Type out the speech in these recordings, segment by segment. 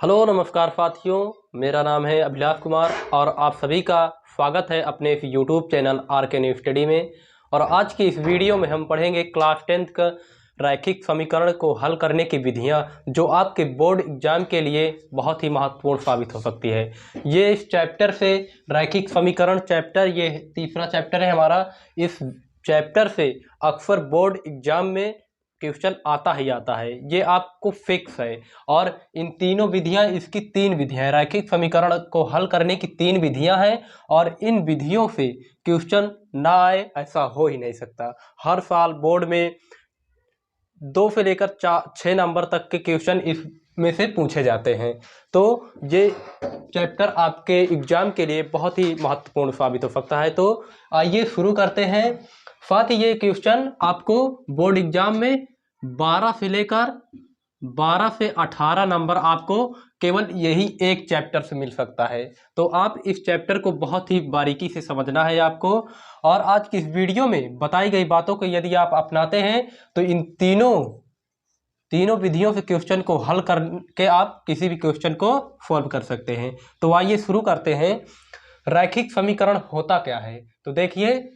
Hello नमस्कार साथियों, मेरा नाम है अभिलाष कुमार और आप सभी का स्वागत है अपने इस YouTube channel R K. New study में। और आज की इस वीडियो में हम पढ़ेंगे क्लास 10th का रैखिक समीकरण को हल करने की विधियां, जो आपके बोर्ड एग्जाम के लिए बहुत ही महत्वपूर्ण साबित हो सकती है। ये इस चैप्टर से रैखिक समीकरण चैप्टर, ये तीसरा चैप्टर है हमारा। इस चैप्टर से अक्सर बोर्ड एग्जाम में क्वेश्चन आता ही आता है, ये आपको फिक्स है। और इन तीनों विधियां, इसकी तीन विधियां हैं, रैखिक समीकरण को हल करने की तीन विधियां हैं। और इन विधियों से क्वेश्चन ना आए ऐसा हो ही नहीं सकता। हर साल बोर्ड में 2 से लेकर 6 नंबर तक के क्वेश्चन इसमें से पूछे जाते हैं। तो ये चैप्टर आपके एग्जाम के लिए बहुत ही महत्वपूर्ण साबित हो सकता है। तो आइए शुरू करते हैं। साथ ही ये क्वेश्चन आपको बोर्ड एग्जाम में 12 से 18 नंबर आपको केवल यही एक चैप्टर से मिल सकता है। तो आप इस चैप्टर को बहुत ही बारीकी से समझना है आपको। और आज की इस वीडियो में बताई गई बातों को यदि आप अपनाते हैं तो इन तीनों विधियों से क्वेश्चन को हल करके आप किसी भी क्वेश्चन को सॉल्व कर सकते हैं। तो आइए शुरू करते हैं। रैखिक समीकरण होता क्या है? तो देखिए,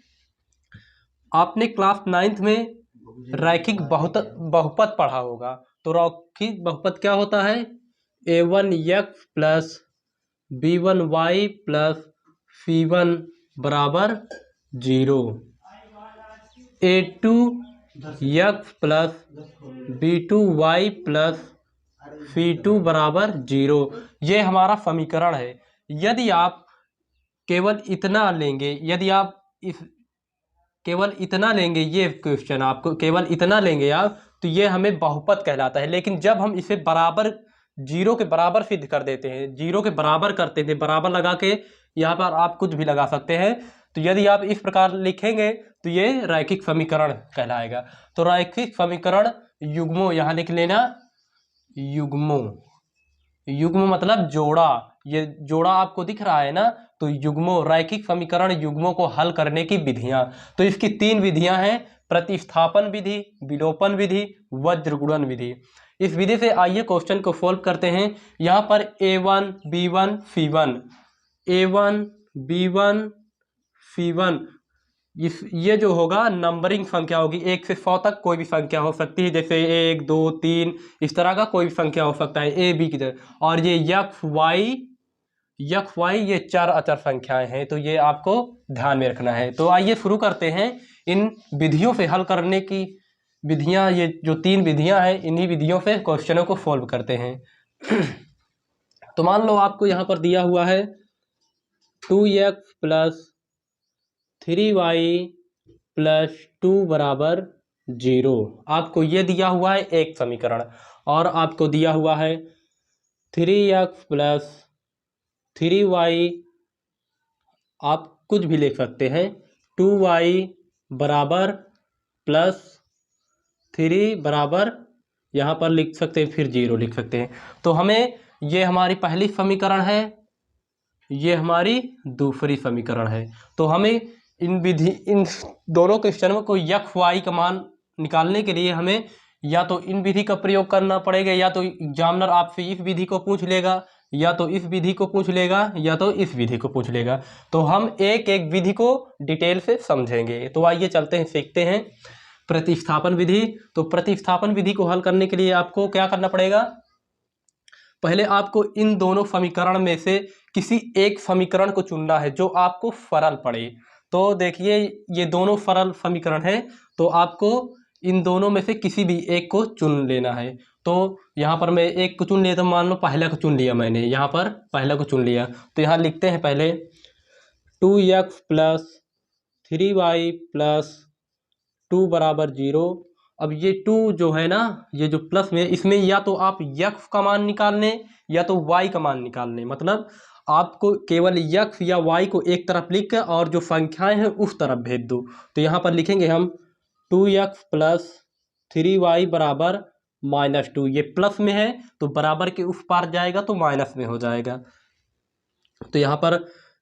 आपने क्लास 9th में रैखिक बहुपद पढ़ा होगा। तो रैखिक बहुपद क्या होता है? a1x plus b1y plus c1 बराबर 0, a2x plus b2y plus c2 बराबर 0। ये हमारा समीकरण है। यदि आप केवल इतना लेंगे, केवल इतना लेंगे, ये क्वेश्चन आपको केवल इतना लेंगे आप, तो ये हमें बहुपद कहलाता है। लेकिन जब हम इसे बराबर 0 के बराबर सिद्ध कर देते हैं, 0 के बराबर करते थे, बराबर लगा के यहाँ पर आप कुछ भी लगा सकते हैं। तो यदि आप इस प्रकार लिखेंगे तो ये रैखिक समीकरण कहलाएगा। तो रैखिक समीकरण युग्मों यहाँ लिख लेना, युग्म मतलब जोड़ा। ये जोड़ा आपको दिख रहा है ना, तो युग्मों, रैखिक समीकरण युग्मों को हल करने की विधियां। तो इसकी तीन विधियां हैं: प्रतिस्थापन विधि, विलोपन विधि, वज्र गुणन विधि। इस विधि से आइए क्वेश्चन को सॉल्व करते हैं। यहाँ पर a1 b1 c1, a1 b1 c1, ये जो होगा नंबरिंग संख्या होगी। 1 से 100 तक कोई भी संख्या हो सकती है, जैसे 1 2 3 इस तरह का कोई भी संख्या हो सकता है ए बी की तरह। और ये यक्स वाई ये चार अचर संख्याएं हैं। तो ये आपको ध्यान में रखना है। तो आइए शुरू करते हैं। इन विधियों से हल करने की विधियां, ये जो तीन विधियां हैं, इन्हीं विधियों से क्वेश्चनों को सॉल्व करते हैं। तो मान लो आपको यहाँ पर दिया हुआ है 2x प्लस 3y प्लस 2 बराबर 0। आपको ये दिया हुआ है एक समीकरण। और आपको दिया हुआ है 3x प्लस 3y, आप कुछ भी लिख सकते हैं, 2y बराबर प्लस 3 बराबर, यहाँ पर लिख सकते हैं, फिर 0 लिख सकते हैं। तो हमें, ये हमारी पहली समीकरण है, ये हमारी दूसरी समीकरण है। तो हमें इन दोनों क्वेश्चनों को यक्स वाई का मान निकालने के लिए हमें या तो इन विधि का प्रयोग करना पड़ेगा, या तो एग्जामिनर आपसे इस विधि को पूछ लेगा, या तो इस विधि को पूछ लेगा, या तो इस विधि को पूछ लेगा। तो हम एक एक विधि को डिटेल से समझेंगे। तो आइए चलते हैं, सीखते हैं प्रतिस्थापन विधि। तो प्रतिस्थापन विधि को हल करने के लिए आपको क्या करना पड़ेगा? पहले आपको इन दोनों समीकरण में से किसी एक समीकरण को चुनना है जो आपको सरल पड़े। तो देखिए, ये दोनों सरल समीकरण है, तो आपको इन दोनों में से किसी भी एक को चुन लेना है। तो यहाँ पर मैं एक को चुन लिया, तो मान लो पहला को चुन लिया मैंने, यहाँ पर पहला को चुन लिया। तो यहाँ लिखते हैं पहले 2x प्लस 3y प्लस 2 बराबर 0। अब ये 2 जो है ना, ये जो प्लस में, इसमें या तो आप यक्स का मान निकाल लें या तो वाई का मान निकाल लें। मतलब आपको केवल यक्स या वाई को एक तरफ लिख कर और जो संख्याएं हैं उस तरफ भेज दो। तो यहाँ पर लिखेंगे हम 2x प्लस 3y बराबर -2। ये प्लस में है तो बराबर के उस पार जाएगा तो माइनस में हो जाएगा। तो यहाँ पर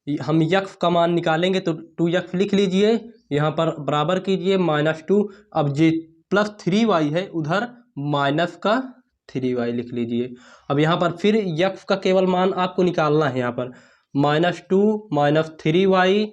हम यक्स का मान निकालेंगे, तो 2x लिख लीजिए, यहाँ पर बराबर कीजिए -2। अब ये +3y है, उधर माइनस का 3y लिख लीजिए। अब यहाँ पर फिर यक्स का केवल मान आपको निकालना है। यहाँ पर -2 - 3y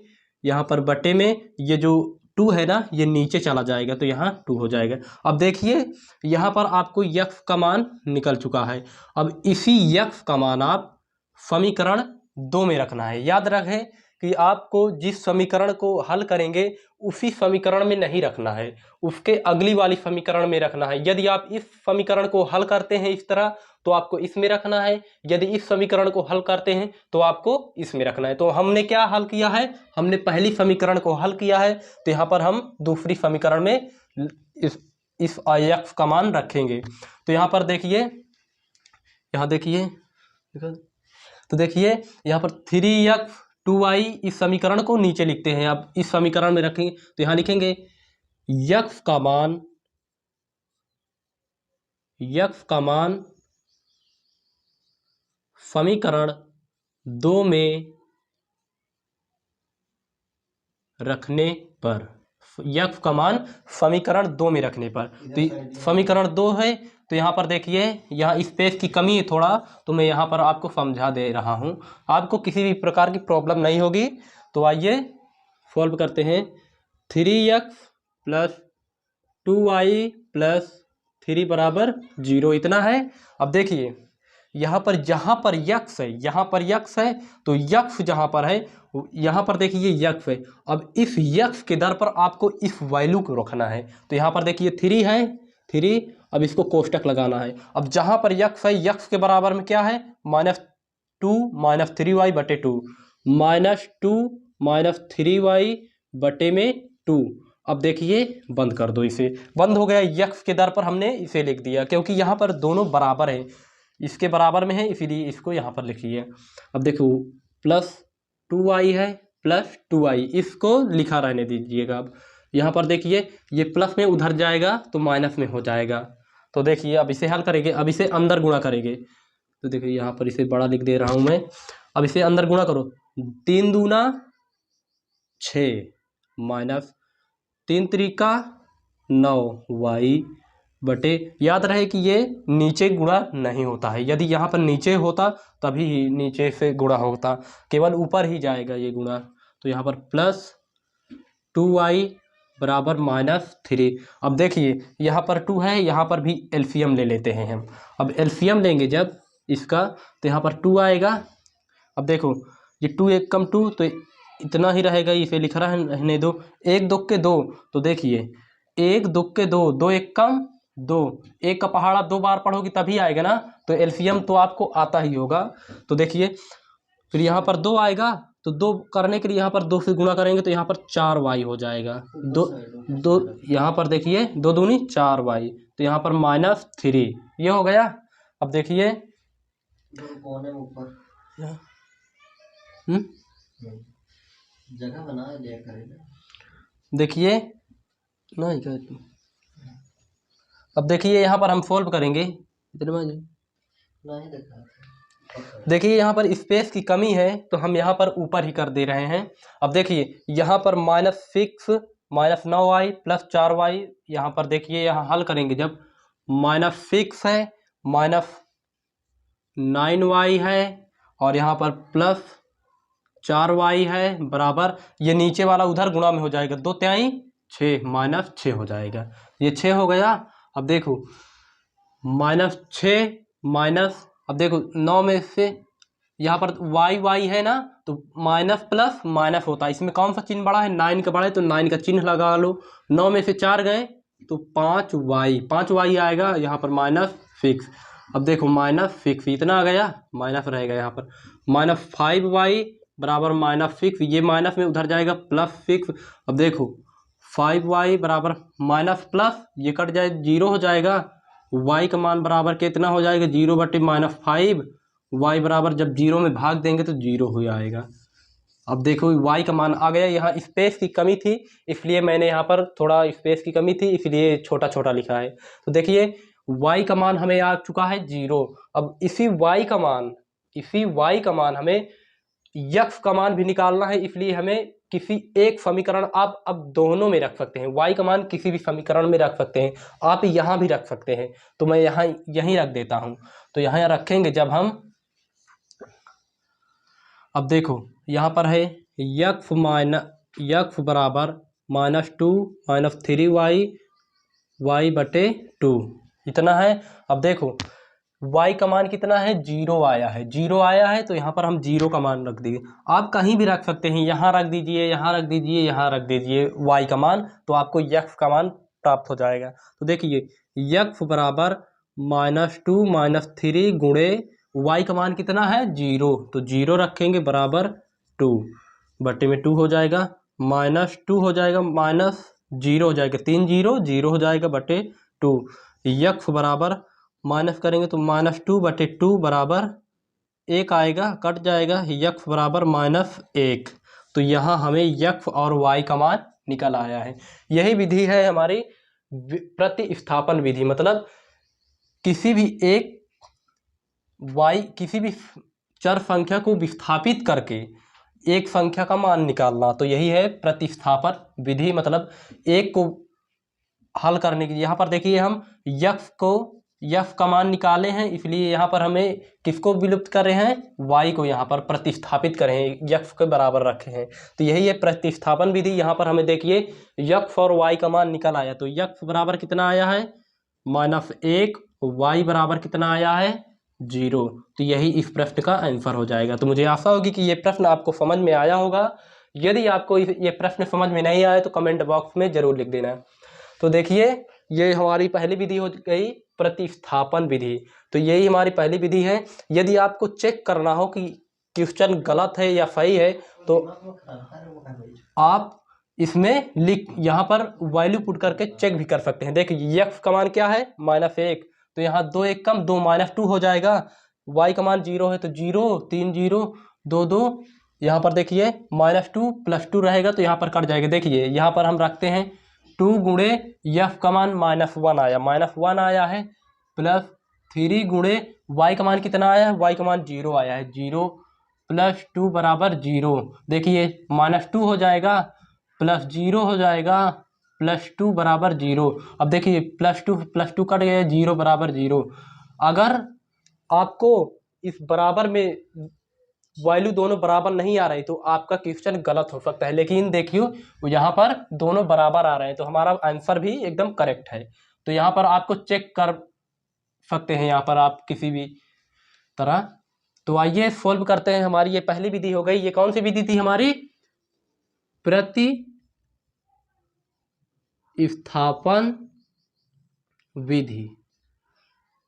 यहाँ पर बटे में ये जो 2 है ना ये नीचे चला जाएगा तो यहाँ 2 हो जाएगा। अब देखिए यहाँ पर आपको यक्स का मान निकल चुका है। अब इसी यक्स का मान आप समीकरण 2 में रखना है। याद रखें कि आपको जिस समीकरण को हल करेंगे उसी समीकरण में नहीं रखना है, उसके अगली वाली समीकरण में रखना है। यदि आप इस समीकरण को हल करते हैं इस तरह तो आपको इसमें रखना है, यदि इस समीकरण को हल करते हैं तो आपको इसमें रखना है। तो हमने क्या हल किया है, हमने पहली समीकरण को हल किया है तो यहाँ पर हम दूसरी समीकरण में इस यक्स का मान रखेंगे। तो यहाँ पर देखिए, यहाँ देखिए, तो देखिए यहाँ पर 3x 2y इस समीकरण को नीचे लिखते हैं। आप इस समीकरण में रखेंगे तो यहाँ लिखेंगे यक्स का मान समीकरण 2 में रखने पर, यक्स का मान समीकरण 2 में रखने पर, तो समीकरण 2 है। तो यहाँ पर देखिए यहाँ स्पेस की कमी है थोड़ा, तो मैं यहाँ पर आपको समझा दे रहा हूँ, आपको किसी भी प्रकार की प्रॉब्लम नहीं होगी। तो आइए सॉल्व करते हैं। 3x + 2y + 3 = 0 इतना है। अब देखिए यहाँ पर जहाँ पर यक्स है, यहाँ पर यक्स है तो यक्स जहाँ पर है यहाँ पर देखिए यक्स है। अब इस यक्स के दर पर आपको इस वैल्यू को रखना है। तो यहाँ पर देखिए 3 है, 3, अब इसको कोष्टक लगाना है। अब जहाँ पर यक्स है, यक्स के बराबर में क्या है, -2 - 3y बटे 2, -2 - 3y बटे में 2। अब देखिए बंद कर दो, इसे बंद हो गया। यक्स के दर पर हमने इसे लिख दिया क्योंकि यहाँ पर दोनों बराबर हैं, इसके बराबर में है इसीलिए इसको यहाँ पर लिखिए। अब देखो +2y है, +2y इसको लिखा रहने दीजिएगा। अब यहाँ पर देखिए ये प्लस में उधर जाएगा तो माइनस में हो जाएगा। तो देखिए अब इसे हल करेंगे, अब इसे अंदर गुणा करेंगे। तो देखिए यहाँ पर इसे बड़ा लिख दे रहा हूँ मैं। अब इसे अंदर गुणा करो, 3 दूना 6 -3 त्रिका 9y बटे, याद रहे कि ये नीचे गुणा नहीं होता है। यदि यहाँ पर नीचे होता तभी ही नीचे से गुणा होता, केवल ऊपर ही जाएगा ये गुणा। तो यहाँ पर +2y = -3। अब देखिए यहाँ पर 2 है, यहाँ पर भी एलसीएम ले लेते हैं हम। अब एलसीएम लेंगे जब इसका तो यहाँ पर 2 आएगा। अब देखो ये 2 1 कम 2 तो इतना ही रहेगा, इसे लिख रहने दो। 1 2 के 2, तो देखिए 1 2 के 2, 2 1 कम 2, 1 का पहाड़ा 2 बार पढ़ोगी तभी आएगा ना, तो एलसीएम तो आपको आता ही होगा। तो देखिए फिर यहाँ पर 2 आएगा तो 2 करने के लिए यहाँ पर 2 से गुणा करेंगे तो यहाँ पर 4y हो जाएगा। 2 यहाँ पर देखिए 2 दूनी 4y, तो यहाँ पर -3 ये हो गया। अब देखिए जगह बना लिया करेगा, देखिए नहीं कहती। अब देखिए यहाँ पर हम सॉल्व करेंगे, देखिए यहाँ पर स्पेस की कमी है तो हम यहाँ पर ऊपर ही कर दे रहे हैं। अब देखिए यहाँ पर -6 - 9y + 4y, यहाँ पर देखिए यहाँ हल करेंगे जब -6 है, -9y है और यहाँ पर +4y है बराबर, ये नीचे वाला उधर गुणा में हो जाएगा, 2 तिहाई 6 -6 हो जाएगा, ये 6 हो गया। अब देखो -6 माइनस, अब देखो 9 में से यहाँ पर y है ना, तो माइनस प्लस माइनस होता है, इसमें कौन सा चिन्ह बड़ा है, 9 का बड़ा है तो 9 का चिन्ह लगा लो। 9 में से 4 गए तो 5y आएगा, यहाँ पर -6। अब देखो -6 इतना आ गया, माइनस रहेगा यहाँ पर, -5y बराबर -6, ये माइनस में उधर जाएगा +6। अब देखो 5y बराबर माइनस प्लस ये कट जाए 0 हो जाएगा, y का मान बराबर कितना हो जाएगा 0/-5, y बराबर जब 0 में भाग देंगे तो 0 हो जाएगा। अब देखो y का मान आ गया। यहाँ स्पेस की कमी थी इसलिए मैंने यहाँ पर थोड़ा स्पेस की कमी थी इसलिए छोटा छोटा लिखा है। तो देखिए y का मान हमें आ चुका है 0। अब इसी y का मान हमें x का मान भी निकालना है, इसलिए हमें किसी एक समीकरण आप अब दोनों में रख सकते हैं, y का मान किसी भी समीकरण में रख सकते हैं, आप यहाँ भी रख सकते हैं। तो मैं यहाँ यहीं रख देता हूँ। तो यहाँ रखेंगे जब हम, अब देखो यहाँ पर है यक्स बराबर -2 -3y y/2 इतना है। अब देखो y का मान कितना है, 0 आया है, 0 आया है, तो यहाँ पर हम 0 का मान रख देंगे। आप कहीं भी रख सकते हैं, यहाँ रख दीजिए, यहाँ रख दीजिए, यहाँ रख दीजिए y का मान, तो आपको यक्स का मान प्राप्त हो जाएगा। तो देखिए यक्स बराबर -2 -3 गुणे y का मान कितना है, 0, तो 0 रखेंगे बराबर 2 बटे में 2 हो जाएगा, -2 हो जाएगा, -0 हो जाएगा, 3 0 0 हो जाएगा बटे 2। यक्स बराबर माइनस करेंगे तो -2 बटे 2 बराबर 1 आएगा, कट जाएगा, यक्स बराबर -1। तो यहाँ हमें यक्स और y का मान निकल आया है। यही विधि है हमारी प्रतिस्थापन विधि, मतलब किसी भी एक किसी भी चर संख्या को विस्थापित करके एक संख्या का मान निकालना। तो यही है प्रतिस्थापन विधि, मतलब एक को हल करने की। यहाँ पर देखिए हम यक्स का मान निकाले हैं, इसलिए यहाँ पर हमें किसको विलुप्त कर रहे हैं, y को यहाँ पर प्रतिस्थापित कर रहे हैं, यक्स के बराबर रखे हैं। तो यही है प्रतिस्थापन विधि। यहाँ पर हमें देखिए यक्स और y का मान निकल आया। तो यक्स बराबर कितना आया है, -1, y बराबर कितना आया है, 0। तो यही इस प्रश्न का आंसर हो जाएगा। तो मुझे आशा होगी कि ये प्रश्न आपको समझ में आया होगा। यदि आपको ये प्रश्न समझ में नहीं आया तो कमेंट बॉक्स में ज़रूर लिख देना। तो देखिए ये हमारी पहली विधि हो गई प्रतिस्थापन विधि। तो यही हमारी पहली विधि है। यदि आपको चेक करना हो कि क्वेश्चन गलत है या सही है तो आप इसमें यहाँ पर वैल्यू पुट करके चेक भी कर सकते हैं। देखिए यक्स का मान क्या है, -1, तो यहाँ 2 1 कम 2 -2 हो जाएगा। y का मान 0 है तो 0 3 0 2 2, यहाँ पर देखिए -2 + 2 रहेगा तो यहाँ पर कट जाएगा। देखिए यहाँ पर हम रखते हैं 2 गुणे यफ का मान -1 आया, -1 आया है, +3 गुणे y का मान कितना आया है, y का मान 0 आया है, 0 + 2 बराबर 0। देखिए -2 हो जाएगा, +0 हो जाएगा, +2 बराबर 0। अब देखिए +2 कट गया, 0 बराबर 0। अगर आपको इस बराबर में वैल्यू दोनों बराबर नहीं आ रही तो आपका क्वेश्चन गलत हो सकता है। लेकिन देखियो यहाँ पर दोनों बराबर आ रहे हैं तो हमारा आंसर भी एकदम करेक्ट है। तो यहाँ पर आपको चेक कर सकते हैं, यहाँ पर आप किसी भी तरह। तो आइए सॉल्व करते हैं। हमारी ये पहली विधि हो गई। ये कौन सी विधि थी हमारी, प्रतिस्थापन विधि।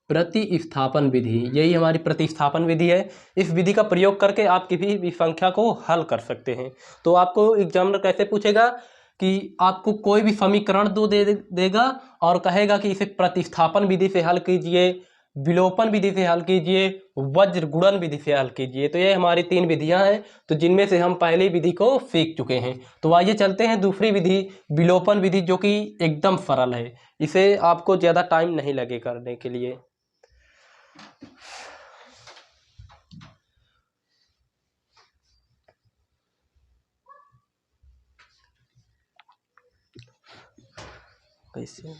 प्रतिस्थापन विधि, यही हमारी प्रतिस्थापन विधि है। इस विधि का प्रयोग करके आप किसी भी संख्या को हल कर सकते हैं। तो आपको एग्जामिनर कैसे पूछेगा कि आपको कोई भी समीकरण देगा और कहेगा कि इसे प्रतिस्थापन विधि से हल कीजिए, विलोपन विधि से हल कीजिए, वज्र गुणन विधि से हल कीजिए। तो ये हमारी 3 विधियां हैं, तो जिनमें से हम पहली विधि को सीख चुके हैं। तो आइए चलते हैं दूसरी विधि, विलोपन विधि, जो कि एकदम सरल है। इसे आपको ज़्यादा टाइम नहीं लगे करने के लिए। कैसे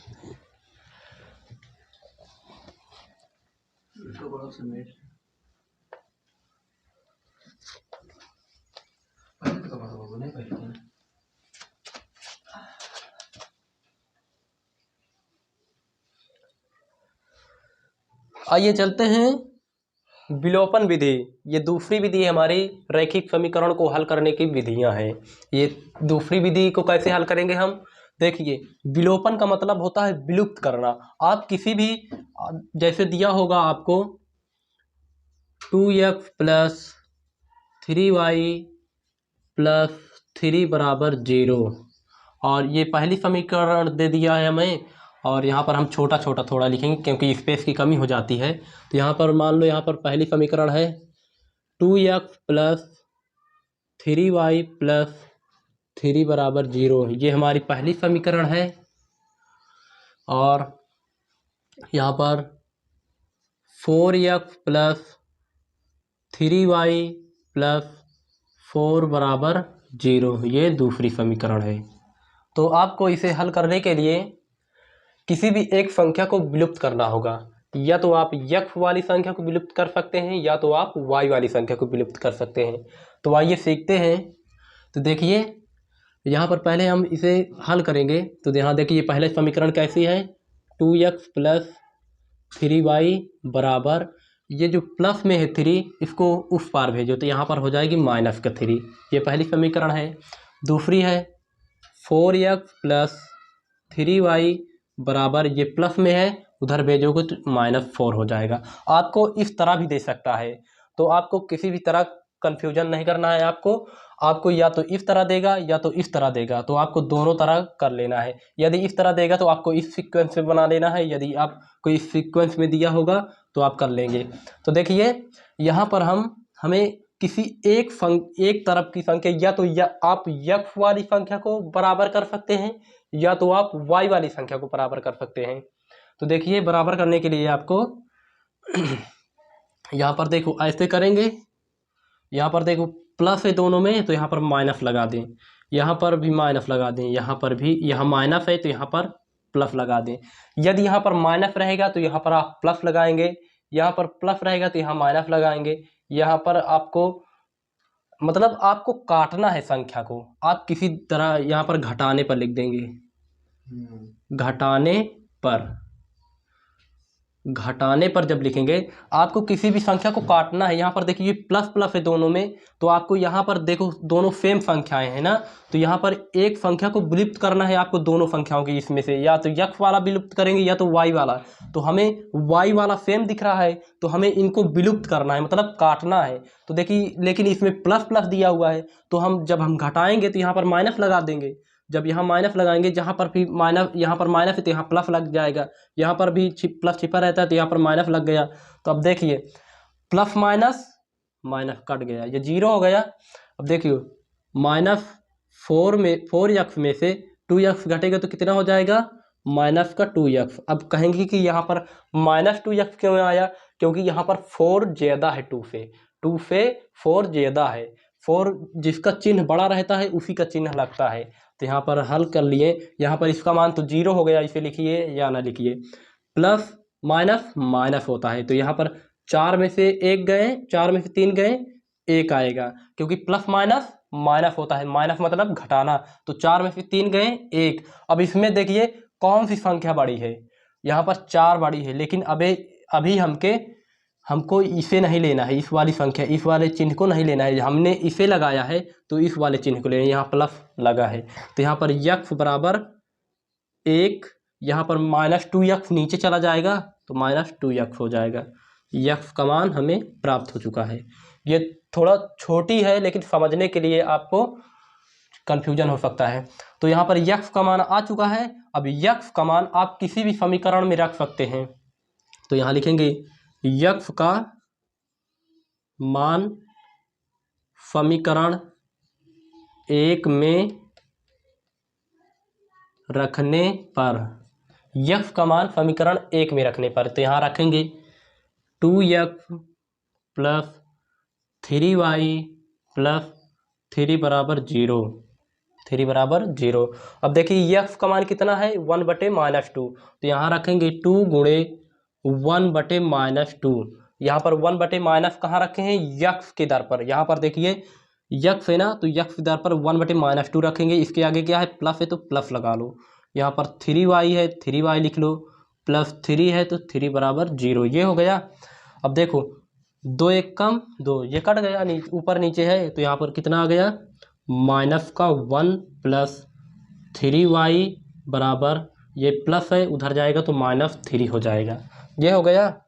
आइए चलते हैं विलोपन विधि। ये दूसरी विधि हमारी रैखिक समीकरण को हल करने की विधियां हैं। ये दूसरी विधि को कैसे हल करेंगे हम, देखिए विलोपन का मतलब होता है विलुप्त करना। आप किसी भी, जैसे दिया होगा आपको 2x + 3y + 3 बराबर 0, और ये पहली समीकरण दे दिया है हमें। और यहाँ पर हम छोटा छोटा थोड़ा लिखेंगे क्योंकि स्पेस की कमी हो जाती है। तो यहाँ पर मान लो, यहाँ पर पहली समीकरण है 2x + 3y + 3 बराबर 0, ये हमारी पहली समीकरण है। और यहाँ पर 4x + 3y + 4 बराबर 0, ये दूसरी समीकरण है। तो आपको इसे हल करने के लिए किसी भी एक संख्या को विलुप्त करना होगा। या तो आप x वाली संख्या को विलुप्त कर सकते हैं या तो आप y वाली संख्या को विलुप्त कर सकते हैं। तो आइए सीखते हैं। तो देखिए यहाँ पर पहले हम इसे हल करेंगे। तो यहाँ देखिए पहले समीकरण कैसी है, 2x + 3y बराबर, ये जो प्लस में है 3 इसको उस पार भेजो तो यहाँ पर हो जाएगी -3। ये पहली समीकरण है। दूसरी है 4x + 3y बराबर, ये प्लस में है उधर भेजोगे तो -4 हो जाएगा। आपको इस तरह भी दे सकता है, तो आपको किसी भी तरह कन्फ्यूजन नहीं करना है। आपको या तो इस तरह देगा या तो इस तरह देगा, तो आपको दोनों तरह कर लेना है। यदि इस तरह देगा तो आपको इस सीक्वेंस में बना लेना है, यदि आपको इस सीक्वेंस में दिया होगा तो आप कर लेंगे। तो देखिए यहाँ पर हमें किसी एक तरफ की संख्या या तो आप x वाली संख्या को बराबर कर सकते हैं या तो आप y वाली संख्या को बराबर कर सकते हैं। तो देखिए बराबर करने के लिए आपको यहाँ पर देखो ऐसे करेंगे, यहाँ पर देखो प्लस है दोनों में तो यहाँ पर माइनस लगा दें, यहाँ पर भी माइनस लगा दें, यहाँ पर भी, यहाँ माइनस है तो यहाँ पर प्लस लगा दें। यदि यहाँ पर माइनस रहेगा तो यहाँ पर आप प्लस लगाएंगे, यहाँ पर प्लस रहेगा तो यहाँ माइनस लगाएंगे। यहाँ पर आपको मतलब आपको काटना है संख्या को, आप किसी तरह यहाँ पर घटाने पर लिख देंगे, घटाने पर जब लिखेंगे आपको किसी भी संख्या को काटना है। यहाँ पर देखिए प्लस प्लस है दोनों में, तो आपको यहाँ पर देखो दोनों सेम संख्याएं हैं ना, तो यहाँ पर एक संख्या को विलुप्त करना है आपको दोनों संख्याओं की, इसमें से या तो x वाला विलुप्त करेंगे या तो y वाला। तो हमें y वाला सेम दिख रहा है तो हमें इनको विलुप्त करना है, मतलब काटना है। तो देखिए लेकिन इसमें प्लस प्लस दिया हुआ है तो जब हम घटाएंगे तो यहाँ पर माइनस लगा देंगे। जब यहाँ माइनस लगाएंगे, जहाँ पर भी माइनस, यहाँ पर माइनस है तो यहाँ प्लस लग जाएगा, यहाँ पर भी प्लस छिपा रहता है तो यहाँ पर माइनस लग गया। तो अब देखिए प्लस माइनस माइनस कट गया, ये 0 हो गया। अब देखिए -4x में से 2x घटेगा तो कितना हो जाएगा, -2x। अब कहेंगे कि यहाँ पर -2x क्यों आया, क्योंकि यहाँ पर 4 ज़्यादा है 2 से 4 ज़्यादा है। 4 जिसका चिन्ह बड़ा रहता है उसी का चिन्ह लगता है। तो यहाँ पर हल कर लिए, यहाँ पर इसका मान तो 0 हो गया, इसे लिखिए या ना लिखिए। प्लस माइनस माइनस होता है तो यहाँ पर 4 में से 1 गए, 4 में से 3 गए, 1 आएगा, क्योंकि प्लस माइनस माइनस होता है, माइनस मतलब घटाना। तो 4 में से 3 गए 1। अब इसमें देखिए कौन सी संख्या बड़ी है, यहाँ पर 4 बड़ी है, लेकिन अभी हमको इसे नहीं लेना है, इस वाली संख्या, इस वाले चिन्ह को नहीं लेना है। हमने इसे लगाया है तो इस वाले चिन्ह को लेना है, यहाँ प्लस लगा है। तो यहाँ पर x बराबर 1, यहाँ पर -2x नीचे चला जाएगा तो -2x हो जाएगा। x का मान हमें प्राप्त हो चुका है। ये थोड़ा छोटी है लेकिन समझने के लिए आपको कन्फ्यूजन हो सकता है। तो यहाँ पर x का मान आ चुका है। अब x का मान आप किसी भी समीकरण में रख सकते हैं। तो यहाँ लिखेंगे x का मान समीकरण 1 में रखने पर, x का मान समीकरण 1 में रखने पर, तो यहाँ रखेंगे 2x + 3y + 3 बराबर 0, 3 बराबर 0। अब देखिए x का मान कितना है, 1/-2, तो यहाँ रखेंगे 2 गुणे 1/-2। यहाँ पर 1/- कहाँ रखे हैं, x के दर पर। यहाँ पर देखिए x है ना, तो x के दर पर 1/-2 रखेंगे। इसके आगे क्या है, प्लस है तो प्लस लगा लो। यहाँ पर 3y है, 3y लिख लो, +3 है तो 3 बराबर 0, ये हो गया। अब देखो 2 1 कम 2, ये कट गया, ऊपर नीचे है तो यहाँ पर कितना आ गया, -1 + 3y बराबर, ये प्लस है उधर जाएगा तो -3 हो जाएगा, ये हो गया।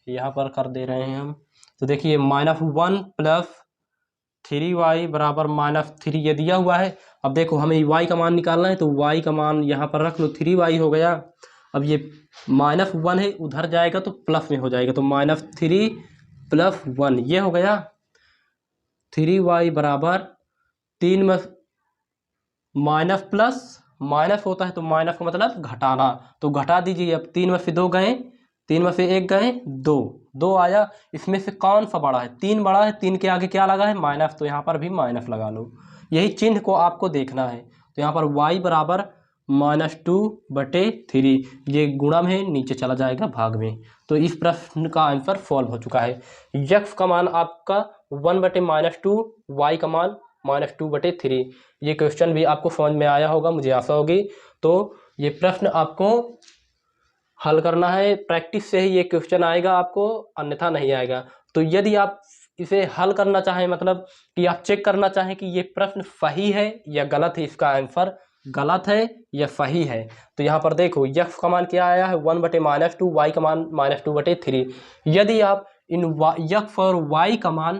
यहाँ पर कर दे रहे हैं हम। तो देखिए -1 + 3y बराबर -3, ये दिया हुआ है। अब देखो हमें y का मान निकालना है तो y का मान यहाँ पर रख लो, 3y हो गया। अब ये -1 है उधर जाएगा तो प्लस में हो जाएगा, तो -3 + 1, ये हो गया। 3y बराबर 3 में माइनस प्लस माइनस होता है तो माइनस का मतलब घटाना, तो घटा दीजिए। अब 3 में से 2 गए, 3 में से 1 गए 2, 2 आया। इसमें से कौन सा बड़ा है, 3 बड़ा है, 3 के आगे क्या लगा है, माइनस, तो यहाँ पर भी माइनस लगा लो। यही चिन्ह को आपको देखना है। तो यहाँ पर y बराबर -2/3, ये गुणा में नीचे चला जाएगा भाग में। तो इस प्रश्न का आंसर सॉल्व हो चुका है। x का मान आपका 1/-2, y का मान -2/3। ये क्वेश्चन भी आपको समझ में आया होगा, मुझे आशा होगी। तो ये प्रश्न आपको हल करना है, प्रैक्टिस से ही ये क्वेश्चन आएगा आपको, अन्यथा नहीं आएगा। तो यदि आप इसे हल करना चाहें, मतलब कि आप चेक करना चाहें कि ये प्रश्न सही है या गलत है, इसका आंसर गलत है या सही है, तो यहाँ पर देखो x का मान क्या आया है 1/-2, y का मान -2/3। यदि आप इन x और y का मान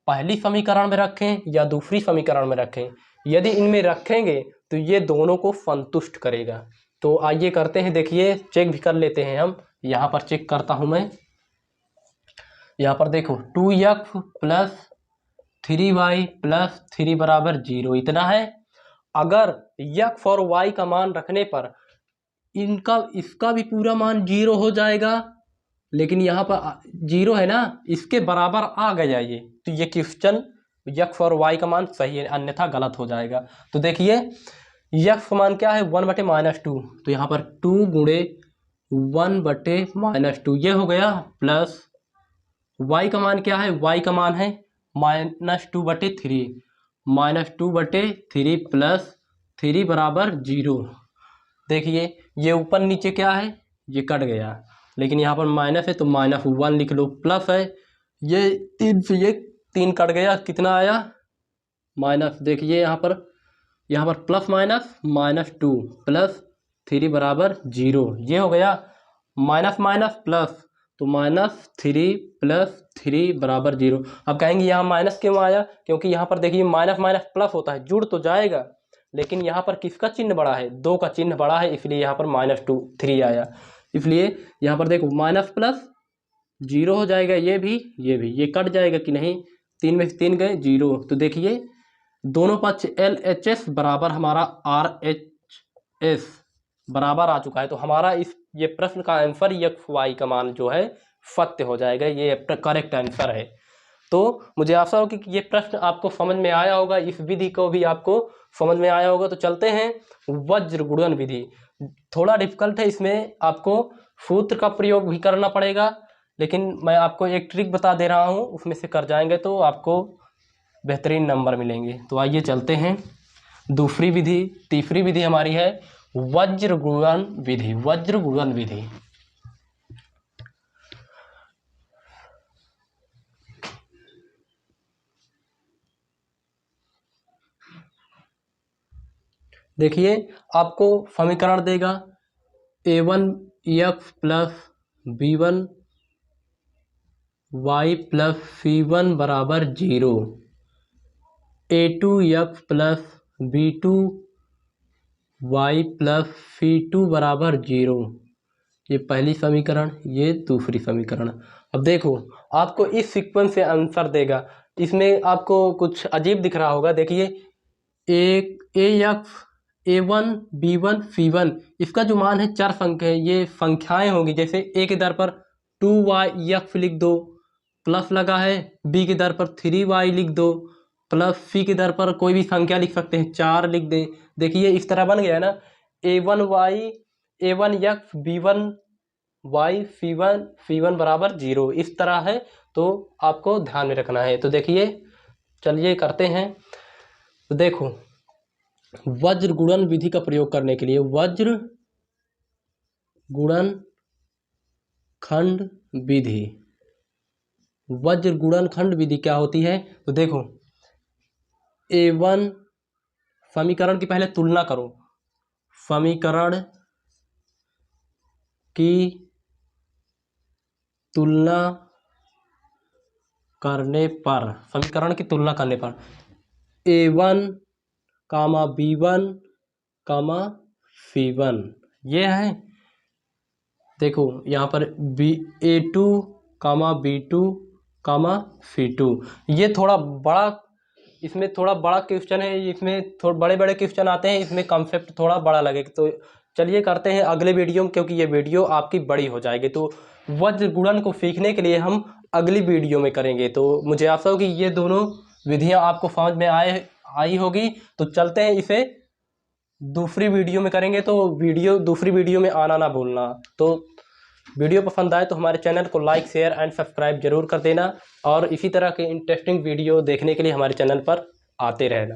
पहली समीकरण में रखें या दूसरी समीकरण में रखें, यदि इनमें रखेंगे तो ये दोनों को संतुष्ट करेगा। तो आइए करते हैं, देखिए चेक भी कर लेते हैं हम। यहाँ पर चेक करता हूँ मैं। यहाँ पर देखो 2x + 3y + 3 = 0 इतना है। अगर x और y का मान रखने पर इसका भी पूरा मान 0 हो जाएगा, लेकिन यहाँ पर 0 है ना, इसके बराबर आ गया ये, तो ये क्वेश्चन x और y का मान सही है, अन्यथा गलत हो जाएगा। तो देखिए x का मान क्या है 1/-2, तो यहाँ पर 2 × 1/-2 ये हो गया, प्लस y का मान क्या है, y का मान है -2/3, -2/3 + 3 = 0। देखिए ये ऊपर नीचे क्या है, ये कट गया, लेकिन यहाँ पर माइनस है तो -1 लिख लो, प्लस है ये 3 से ये 3 कट गया, कितना आया माइनस। देखिए यहाँ पर प्लस -2 + 3 = 0, ये हो गया माइनस माइनस प्लस, तो -3 + 3 = 0। अब कहेंगे यहाँ माइनस क्यों आया, क्योंकि यहाँ पर देखिए माइनस माइनस प्लस होता है, जुड़ तो जाएगा, लेकिन यहाँ पर किसका चिन्ह बड़ा है, 2 का चिन्ह बड़ा है, इसलिए यहाँ पर -3 आया। इसलिए यहाँ पर देखो माइनस प्लस 0 हो जाएगा, ये भी ये कट जाएगा कि नहीं, 3 में से 3 गए 0। तो देखिए दोनों पक्ष LHS बराबर हमारा RHS बराबर आ चुका है। तो हमारा ये प्रश्न का आंसर XY का मान जो है सत्य हो जाएगा, ये करेक्ट आंसर है। तो मुझे आशा होगी कि ये प्रश्न आपको समझ में आया होगा, इस विधि को भी आपको समझ में आया होगा। तो चलते हैं वज्र गुणन विधि। थोड़ा डिफिकल्ट है, इसमें आपको सूत्र का प्रयोग भी करना पड़ेगा, लेकिन मैं आपको एक ट्रिक बता दे रहा हूँ, उसमें से कर जाएंगे तो आपको बेहतरीन नंबर मिलेंगे। तो आइए चलते हैं दूसरी विधि। तीसरी विधि हमारी है वज्र गुणन विधि। वज्र गुणन विधि देखिए आपको समीकरण देगा a1x + b1y + c1 = 0, a2x + b2y + c2 = 0। ये पहली समीकरण, ये दूसरी समीकरण। अब देखो आपको इस सीक्वेंस से आंसर देगा, इसमें आपको कुछ अजीब दिख रहा होगा। देखिए ax a1 b1 c1, इसका जो मान है चार संख्या है, ये संख्याएं होंगी। जैसे a के दर पर 2y लिख दो, प्लस लगा है, b के दर पर 3y लिख दो, प्लस c के दर पर कोई भी संख्या लिख सकते हैं, 4 लिख दें। देखिए इस तरह बन गया ना, a1x b1y c1 = 0, इस तरह है। तो आपको ध्यान में रखना है। तो देखिए चलिए करते हैं। तो देखो वज्र गुणन विधि का प्रयोग करने के लिए वज्र गुणन खंड विधि। वज्र गुणन खंड विधि क्या होती है, तो देखो a1 समीकरण की पहले तुलना करो, समीकरण की तुलना करने पर, समीकरण की तुलना करने पर a1, b1, c1 ये है। देखो यहाँ पर a2, b2, c2, ये थोड़ा बड़ा, इसमें थोड़ा बड़ा क्वेश्चन है, इसमें थोड़े बड़े बड़े क्वेश्चन आते हैं, इसमें कॉन्सेप्ट थोड़ा बड़ा लगेगा। तो चलिए करते हैं अगले वीडियो में, क्योंकि ये वीडियो आपकी बड़ी हो जाएगी। तो वज्र गुणन को सीखने के लिए हम अगली वीडियो में करेंगे। तो मुझे आशा हो कि ये दोनों विधियां आपको समझ में आई होगी। तो चलते हैं, इसे दूसरी वीडियो में करेंगे, तो दूसरी वीडियो में आना ना भूलना। तो वीडियो पसंद आए तो हमारे चैनल को लाइक, शेयर एंड सब्सक्राइब जरूर कर देना, और इसी तरह के इंटरेस्टिंग वीडियो देखने के लिए हमारे चैनल पर आते रहना।